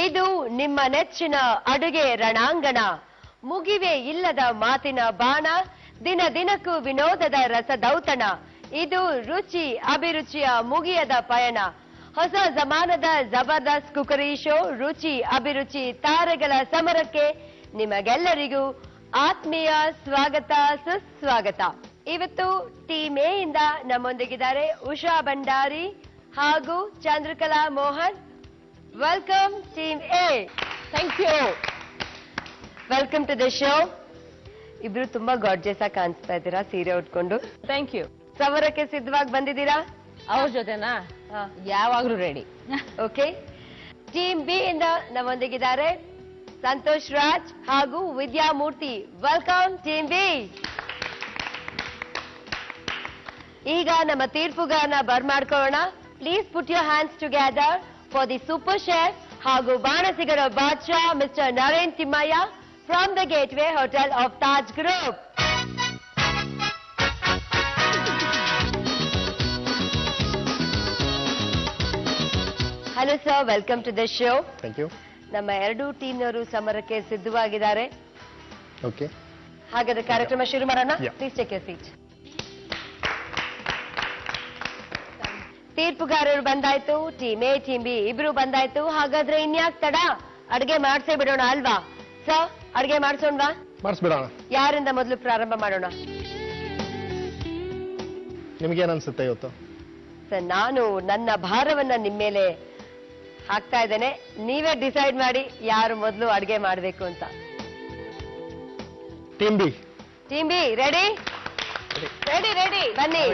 ಇದು ನಿಮ್ಮ ನೆಚ್ಚಿನ ಅಡುಗೆ ರಣಾಂಗಣ. ಮುಗಿವೆ ಇಲ್ಲದ ಮಾತಿನ ಬಾಣ, ದಿನ ದಿನಕ್ಕೂ ವಿನೋದದ ರಸದೌತಣ. ಇದು ರುಚಿ ಅಭಿರುಚಿಯ ಮುಗಿಯದ ಪಯಣ. ಹೊಸ ಜಮಾನದ ಜಬರ್ದಸ್ತ್ ಕುಕರಿ ಶೋ ರುಚಿ ಅಭಿರುಚಿ ತಾರೆಗಳ ಸಮರಕ್ಕೆ ನಿಮಗೆಲ್ಲರಿಗೂ ಆತ್ಮೀಯ ಸ್ವಾಗತ, ಸುಸ್ವಾಗತ. ಇವತ್ತು ಟೀಮ್ ಎ ಇಂದ ನಮ್ಮೊಂದಿಗಿದ್ದಾರೆ ಉಷಾ ಭಂಡಾರಿ ಹಾಗೂ Chandrakala Mohan. Welcome team A. Thank you. Welcome to the show. ಇಬ್ರು ತುಂಬಾ ಗಾರ್ಜಿಯಸ್ ಆಗಿ ಕಾಣಿಸ್ತಾ ಇದ್ದೀರಾ ಸೀರೆ ಉಟ್ಕೊಂಡು. Thank you. ಸಮರಕ್ಕೆ ಸಿದ್ಧವಾಗಿ ಬಂದಿದ್ದೀರಾ? ಅವ್ರ ಜೊತೆನಾ? ಯಾವಾಗ್ಲೂ ರೆಡಿ. ಓಕೆ. ಟೀಮ್ ಬಿ ಇಂದ ನಮ್ಮೊಂದಿಗಿದ್ದಾರೆ ಸಂತೋಷ್ ರಾಜ್ ಹಾಗೂ ವಿದ್ಯಾಮೂರ್ತಿ. Welcome team B. ಈಗ ನಮ್ಮ ತೀರ್ಪುಗಾರನ ಬರ್ಮಾಡ್ಕೊಳ್ಳೋಣ. Please put your hands together for the super chef ಹಾಗೂ ಬಾಣಸಿಗರ ಬಾದ್ಶಾ mister Naren Thimmaiah from the Gateway hotel of Taj group. Hello sir, welcome to the show. Thank you. ನಮ್ಮ ಎರಡೂ ಟೀಮ್ನವರು ಸಮರಕ್ಕೆ ಸಿದ್ಧವಾಗಿದ್ದಾರೆ. ಓಕೆ, ಹಾಗಾದ್ರೆ ಕಾರ್ಯಕ್ರಮ ಶುರು ಮಾಡೋಣ. Yeah. Please take your seat. ತೀರ್ಪುಗಾರರು ಬಂದಾಯ್ತು, ಟೀಮ್ ಎ ಟೀಮ್ ಬಿ ಇಬ್ರು ಬಂದಾಯ್ತು. ಹಾಗಾದ್ರೆ ಇನ್ಯಾಕ್ ತಡ, ಅಡ್ಗೆ ಮಾಡ್ಸೇ ಬಿಡೋಣ ಅಲ್ವಾ ಸರ್? ಅಡ್ಗೆ ಮಾಡ್ಸೋಣವಾ? ಮಾಡಿಸ್ಬಿಡೋಣ. ಯಾರಿಂದ ಮೊದಲು ಪ್ರಾರಂಭ ಮಾಡೋಣ ನಿಮ್ಗೇನ್ ಅನ್ಸುತ್ತೆ ಇವತ್ತು? ಸರ್, ನಾನು ನನ್ನ ಭಾರವನ್ನ ನಿಮ್ಮ ಮೇಲೆ ಹಾಕ್ತಾ ಇದ್ದೇನೆ. ನೀವೇ ಡಿಸೈಡ್ ಮಾಡಿ ಯಾರು ಮೊದಲು ಅಡ್ಗೆ ಮಾಡ್ಬೇಕು ಅಂತ. Team B. Team be ready? Ready ready, ಬನ್ನಿ.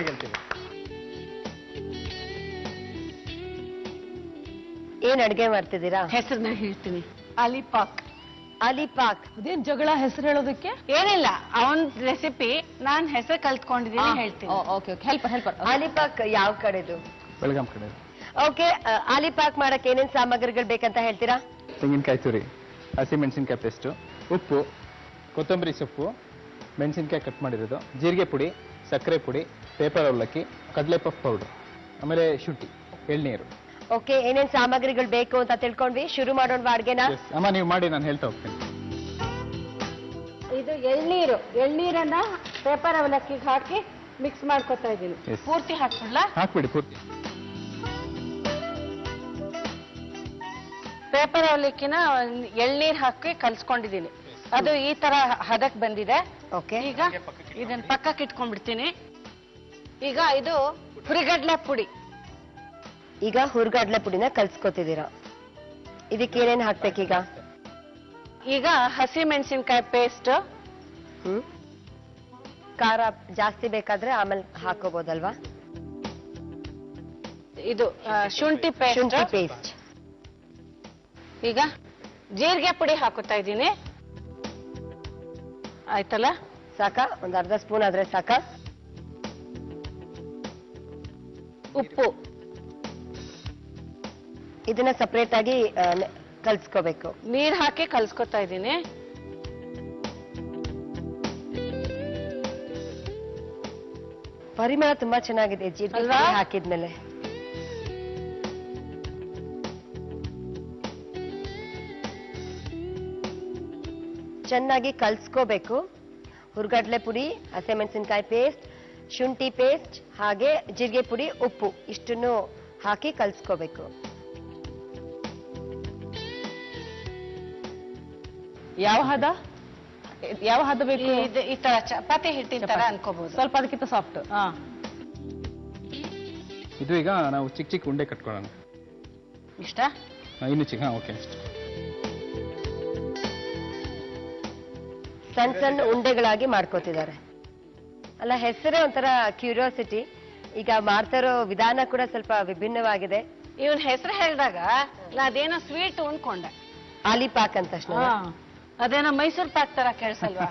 ಏನ್ ಅಡ್ಗೆ ಮಾಡ್ತಿದ್ದೀರಾ? ಹೆಸರನ್ನ ಹೇಳ್ತೀನಿ. ಅಲಿಪಾಕ್. ಅಲಿಪಾಕ್. ಅದೇನ್ ಜಗಳ ಹೆಸರು ಹೇಳೋದಕ್ಕೆ? ಏನಿಲ್ಲ, ಅವನ್ ರೆಸಿಪಿ ನಾನ್ ಹೆಸರು ಕಲ್ತ್ಕೊಂಡಿದ್ದೀನಿ, ಹೇಳ್ತೀನಿ. Okay okay, helper. ಅಲಿಪಾಕ್ ಯಾವ ಕಡೆದು? ಬೆಳಗಾಂ ಕಡೆ. ಓಕೆ, ಅಲಿಪಾಕ್ ಮಾಡಕ್ ಏನೇನ್ ಸಾಮಗ್ರಿಗಳು ಬೇಕಂತ ಹೇಳ್ತೀರಾ? ತೆಂಗಿನಕಾಯಿ ತುರಿ, ಹಸಿಮೆಣಸಿನ್ಕಾಯಿ ಪೇಸ್ಟು, ಉಪ್ಪು, ಕೊತ್ತಂಬರಿ ಸೊಪ್ಪು, ಮೆಣಸಿನ್ಕಾಯಿ ಕಟ್ ಮಾಡಿರೋದು, ಜೀರಿಗೆ ಪುಡಿ, ಸಕ್ಕರೆ ಪುಡಿ, ಪೇಪರ್ ಅವಲಕ್ಕಿ, ಕಡಲೆಪಫ್ ಪೌಡರ್, ಆಮೇಲೆ ಶುಂಠಿ, ಎಳ್ನೀರು. ಓಕೆ, ಏನೇನ್ ಸಾಮಗ್ರಿಗಳು ಬೇಕು ಅಂತ ತಿಳ್ಕೊಂಡ್ವಿ. ಶುರು ಮಾಡೋಣ ಅಡ್ಗೆನ. ಅಮ್ಮ ನೀವು ಮಾಡಿ, ನಾನು ಹೇಳ್ತಾ ಹೋಗ್ತೀನಿ. ಇದು ಎಳ್ನೀರನ್ನ ಪೇಪರ್ ಅವಲಕ್ಕಿಗೆ ಹಾಕಿ ಮಿಕ್ಸ್ ಮಾಡ್ಕೊತಾ ಇದ್ದೀನಿ. Yes. ಪೂರ್ತಿ ಹಾಕ್ಬಿಡ್ಲಾ? ಹಾಕ್ಬಿಡಿ ಪೂರ್ತಿ. ಪೇಪರ್ ಅವಲಕ್ಕಿನ ಎಳ್ನೀರ್ ಹಾಕಿ ಕಲ್ಸ್ಕೊಂಡಿದ್ದೀನಿ. ಅದು ಈ ತರ ಹದಕ್ ಬಂದಿದೆ. ಓಕೆ, ಈಗ ಇದನ್ನ ಪಕ್ಕಕ್ಕೆ ಇಟ್ಕೊಂಡ್ಬಿಡ್ತೀನಿ. ಈಗ ಇದು ಹುರಿಗಡ್ಲೆ ಪುಡಿ. ಈಗ ಹುರ್ಗಡ್ಲೆ ಪುಡಿನ ಕಲ್ಸ್ಕೊತಿದ್ದೀರಾ. ಇದಕ್ಕೆ ಏನೇನ್ ಹಾಕ್ಬೇಕೀಗ? ಈಗ ಹಸಿ ಮೆಣಸಿನ್ಕಾಯಿ ಪೇಸ್ಟ್. ಖಾರ ಜಾಸ್ತಿ ಬೇಕಾದ್ರೆ ಆಮೇಲೆ ಹಾಕೋಬಹುದಲ್ವಾ? ಇದು ಶುಂಠಿ ಶುಂಠಿ ಪೇಸ್ಟ್. ಪೇಸ್ಟ್. ಈಗ ಜೀರಿಗೆ ಪುಡಿ ಹಾಕುತ್ತಾ ಇದ್ದೀನಿ. ಆಯ್ತಲ್ಲ? ಸಾಕ? ಒಂದ್ ಅರ್ಧ ಸ್ಪೂನ್ ಆದ್ರೆ ಸಾಕ? ಉಪ್ಪು. ಇದನ್ನ ಸಪರೇಟ್ ಆಗಿ ಕಲ್ಸ್ಕೋಬೇಕು. ನೀರ್ ಹಾಕಿ ಕಲ್ಸ್ಕೊತಾ ಇದ್ದೀನಿ. ಪರಿಮಳ ತುಂಬಾ ಚೆನ್ನಾಗಿದೆ ಜೀರಿಗೆ ಅಲ್ವಾ? ಪುಡಿ ಹಾಕಿದ್ಮೇಲೆ. ಚೆನ್ನಾಗಿ ಕಲ್ಸ್ಕೋಬೇಕು. ಹುರ್ಗಡ್ಲೆ ಪುಡಿ, ಹಸಿಮೆಣಸಿನಕಾಯಿ ಪೇಸ್ಟ್, ಶುಂಠಿ ಪೇಸ್ಟ್, ಹಾಗೆ ಜೀರಿಗೆ ಪುಡಿ, ಉಪ್ಪು ಇಷ್ಟನ್ನು ಹಾಕಿ ಕಲ್ಸ್ಕೋಬೇಕು. ಯಾವ ಹದ ಬೇಕು? ಈ ತರ ಚಪಾತಿ ಹಿಟ್ಟಿನ ತರ ಅನ್ಕೋಬಹುದು. ಸ್ವಲ್ಪ ಅದಕ್ಕಿಂತ ಸಾಫ್ಟ್. ಇದು ಈಗ ನಾವು ಚಿಕ್ಕ ಚಿಕ್ಕ ಉಂಡೆ ಕಟ್ಕೊಳ್ಳೋಣ. ಇಷ್ಟ? ಇನ್ನು ಚಿಕ್ಕ. ಓಕೆ, ಅಷ್ಟೇ. ಸಣ್ಣ ಸಣ್ಣ ಉಂಡೆಗಳಾಗಿ ಮಾಡ್ಕೋತಿದ್ದಾರೆ ಅಲ್ಲ. ಹೆಸರೇ ಒಂಥರ ಕ್ಯೂರಿಯಾಸಿಟಿ. ಈಗ ಮಾಡ್ತಾರೋ ವಿಧಾನ ಕೂಡ ಸ್ವಲ್ಪ ವಿಭಿನ್ನವಾಗಿದೆ. ಇವನ್ ಹೆಸರು ಹೇಳಿದಾಗ ಅದೇನೋ ಸ್ವೀಟ್ ಉಣ್ಕೊಂಡೆ. ಆಲಿಪಾಕ್ ಅಂತ ತಕ್ಷಣ ಅದೇನೋ ಮೈಸೂರ್ ಪಾಕ್ ತರ ಕೇಳಿಸಲ್ವಾ?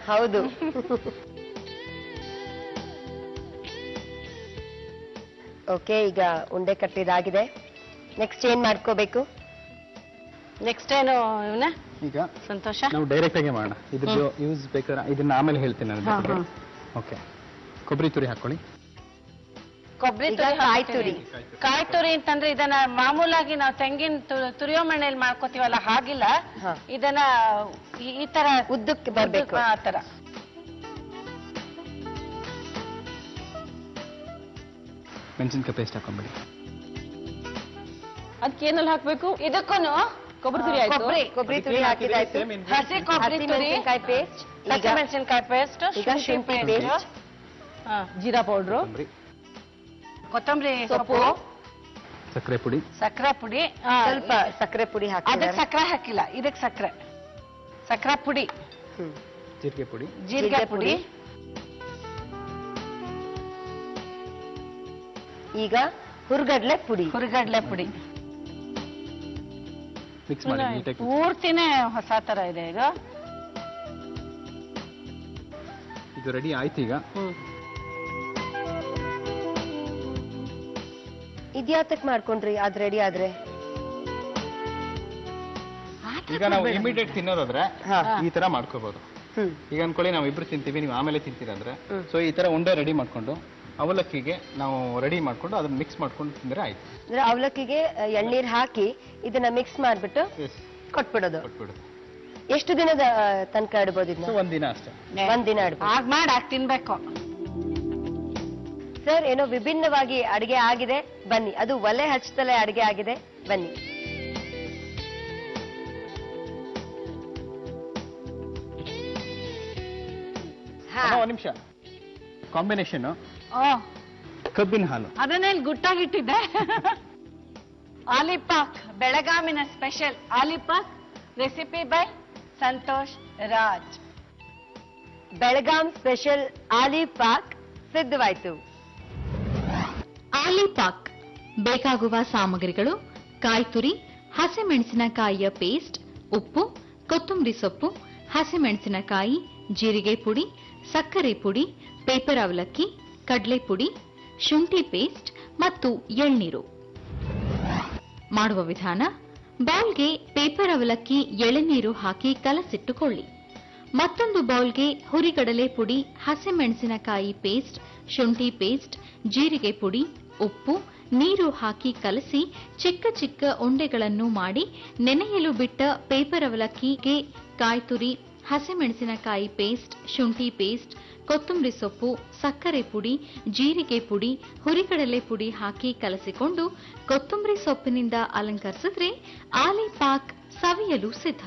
ಹೌದು. ಓಕೆ, ಈಗ ಉಂಡೆ ಕಟ್ಟಿದಾಗಿದೆ. ನೆಕ್ಸ್ಟ್ ಏನ್ ಮಾಡ್ಕೋಬೇಕು? ನೆಕ್ಸ್ಟ್ ಏನು ಇವನ ಈಗ ಸಂತೋಷ? ನಾವು ಡೈರೆಕ್ಟ್ ಆಗಿ ಮಾಡೋಣ. ಇದ್ರದ್ದು ಯೂಸ್ ಬೇಕಾದ್ರೆ ಇದನ್ನ ಆಮೇಲೆ ಹೇಳ್ತೀನಿ ನಾನು. ಓಕೆ, ಕೊಬ್ಬರಿ ತುರಿ ಹಾಕೊಳ್ಳಿ. ಕೊಬ್ಬರಿ ಈಗ ಕಾಯಿ ತುರಿ. ಕಾಯಿ ತುರಿ ಅಂತಂದ್ರೆ ಇದನ್ನ ಮಾಮೂಲಾಗಿ ನಾವು ತೆಂಗಿನ ತುರಿಯೋ ಮಣ್ಣೆಯಲ್ಲಿ ಮಾಡ್ಕೋತೀವಲ್ಲ ಹಾಗಿಲ್ಲ. ಹಾ. ಇದನ್ನ ಈ ತರ ಉದ್ದಕ್ಕೆ ಬರ್ಬೇಕು. ಆ ತರ ಮೆಣಸಿನ್ಕಾಯಿ ಪೇಸ್ಟ್ ಹಾಕೊಂಬಿಡಿ. ಅದಕ್ಕೆ ಏನಲ್ಲಿ ಹಾಕ್ಬೇಕು? ಇದಕ್ಕೂನು ಕೊಬ್ಬರಿ ತುರಿ ಆಯ್ತು, ಕೊಬ್ಬರಿ ತುರಿ ಹಾಕಿದಾಯ್ತು, ಹಸಿ ಕೊಬ್ಬರಿ ತುರಿ, ಮೆಣಸಿನಕಾಯಿ ಪೇಸ್ಟ್, ಮೆಣಸಿನಕಾಯಿ ಪೇಸ್ಟ್, ಈಗ ಶುಂಠಿ ಪೇಸ್ಟ್, ಜೀರಾ ಪೌಡ್ರು, ಕೊತ್ತಂಬರಿ ಸೊಪ್ಪು, ಸಕ್ಕರೆ ಪುಡಿ, ಸಕ್ಕರೆ ಪುಡಿ, ಸ್ವಲ್ಪ ಸಕ್ಕರೆ ಪುಡಿ ಹಾಕಿ. ಅದಕ್ಕೆ ಸಕ್ಕರೆ ಹಾಕಿಲ್ಲ, ಇದಕ್ಕೆ ಸಕ್ಕರೆ ಪುಡಿ, ಜೀರಿಗೆ ಪುಡಿ, ಜೀರಿಗೆ ಪುಡಿ. ಈಗ ಹುರ್ಗಡ್ಲೆ ಪುಡಿ, ಮಿಕ್ಸ್ ಮಾಡಿ ನೀಟಾಗಿ. ಪೂರ್ತಿನೇ ಹೊಸ ತರ ಇದೆ ಈಗ. ಇದು ರೆಡಿ ಆಯ್ತು ಈಗ. ಇದ್ಯಾತಕ್ ಮಾಡ್ಕೊಂಡ್ರಿ ಅದ್ ರೆಡಿ ಆದ್ರೆ? ಈಗ ನಾವು ಇಮಿಡಿಯೇಟ್ ತಿನ್ನೋದಾದ್ರೆ ಹಾ. ಈ ತರ ಮಾಡ್ಕೋಬಹುದು. ಈಗ ಅನ್ಕೊಳ್ಳಿ ನಾವು ಇಬ್ರು ತಿಂತೀವಿ, ನೀವು ಆಮೇಲೆ ತಿಂತೀರಂದ್ರೆ ಸೊ ಈ ತರ ಉಂಡೆ ರೆಡಿ ಮಾಡ್ಕೊಂಡು ಅವಲಕ್ಕಿಗೆ ನಾವು ರೆಡಿ ಮಾಡ್ಕೊಂಡು ಅದನ್ನ ಮಿಕ್ಸ್ ಮಾಡ್ಕೊಂಡು ತಿಂದ್ರೆ ಆಯ್ತು. ಅಂದ್ರೆ ಅವಲಕ್ಕಿಗೆ ಎಳ್ನೀರ್ ಹಾಕಿ ಇದನ್ನ ಮಿಕ್ಸ್ ಮಾಡ್ಬಿಟ್ಟು ಕೊಟ್ಬಿಡೋದು. ಎಷ್ಟು ದಿನದ ತನಕ ಇಡ್ಬೋದು ಇದನ್ನ? ಒಂದಿನ ಅಷ್ಟೇ. ಒಂದಿನ ಇಡ್ಬೋದು. ಆಗ ಮಾಡಿ ಆಗ ತಿನ್ಬೇಕು. ಸರ್, ಏನೋ ವಿಭಿನ್ನವಾಗಿ ಅಡಿಗೆ ಆಗಿದೆ, ಬನ್ನಿ. ಅದು ಒಲೆ ಹಚ್ಚದಲ್ಲೇ ಅಡಿಗೆ ಆಗಿದೆ, ಬನ್ನಿ. ಒಂದ್ ನಿಮಿಷ. ಕಾಂಬಿನೇಷನ್ ಓ, ಕಬ್ಬಿನ ಹಾಲು. ಅದನ್ನೇ ಗುಟ್ಟಾಗಿಟ್ಟಿದ್ದೆ. ಆಲಿಪಾಕ್, ಬೆಳಗಾವಿನ ಸ್ಪೆಷಲ್ ಆಲಿಪಾಕ್, recipe by Santosh Raj. Belgaum special ಆಲಿ ಪಾಕ್ ಸಿದ್ಧವಾಯ್ತು. ಆಲಿಪಾಕ್ ಬೇಕಾಗುವ ಸಾಮಗ್ರಿಗಳು: ಕಾಯಿ ತುರಿ, ಹಸಿಮೆಣಸಿನಕಾಯಿಯ ಪೇಸ್ಟ್, ಉಪ್ಪು, ಕೊತ್ತಂಬರಿ ಸೊಪ್ಪು, ಹಸಿಮೆಣಸಿನಕಾಯಿ, ಜೀರಿಗೆ ಪುಡಿ, ಸಕ್ಕರೆ ಪುಡಿ, ಪೇಪರ್ ಅವಲಕ್ಕಿ, ಕಡಲೆ ಪುಡಿ, ಶುಂಠಿ ಪೇಸ್ಟ್ ಮತ್ತು ಎಳ್ನೀರು. ಮಾಡುವ ವಿಧಾನ: ಬೌಲ್ಗೆ ಪೇಪರ್ ಅವಲಕ್ಕಿ, ಎಳೆನೀರು ಹಾಕಿ ಕಲಸಿಟ್ಟುಕೊಳ್ಳಿ. ಮತ್ತೊಂದು ಬೌಲ್ಗೆ ಹುರಿಗಡಲೆ ಪುಡಿ, ಹಸಿಮೆಣಸಿನಕಾಯಿ ಪೇಸ್ಟ್, ಶುಂಠಿ ಪೇಸ್ಟ್, ಜೀರಿಗೆ ಪುಡಿ, ಉಪ್ಪು, ನೀರು ಹಾಕಿ ಕಲಸಿ ಚಿಕ್ಕ ಚಿಕ್ಕ ಉಂಡೆಗಳನ್ನು ಮಾಡಿ ನೆನೆಯಲು ಬಿಟ್ಟ ಪೇಪರ್ ಅವಲಕ್ಕಿಗೆ ಕಾಯಿ ತುರಿ, ಹಸಿಮೆಣಸಿನಕಾಯಿ ಪೇಸ್ಟ್, ಶುಂಠಿ ಪೇಸ್ಟ್, ಕೊತ್ತಂಬರಿ ಸೊಪ್ಪು, ಸಕ್ಕರೆ ಪುಡಿ, ಜೀರಿಗೆ ಪುಡಿ, ಹುರಿಗಡಲೆ ಪುಡಿ ಹಾಕಿ ಕಲಸಿಕೊಂಡು ಕೊತ್ತಂಬರಿ ಸೊಪ್ಪಿನಿಂದ ಅಲಂಕರಿಸಿದ್ರೆ ಆಲಿಪಾಕ್ ಸವಿಯಲು ಸಿದ್ಧ.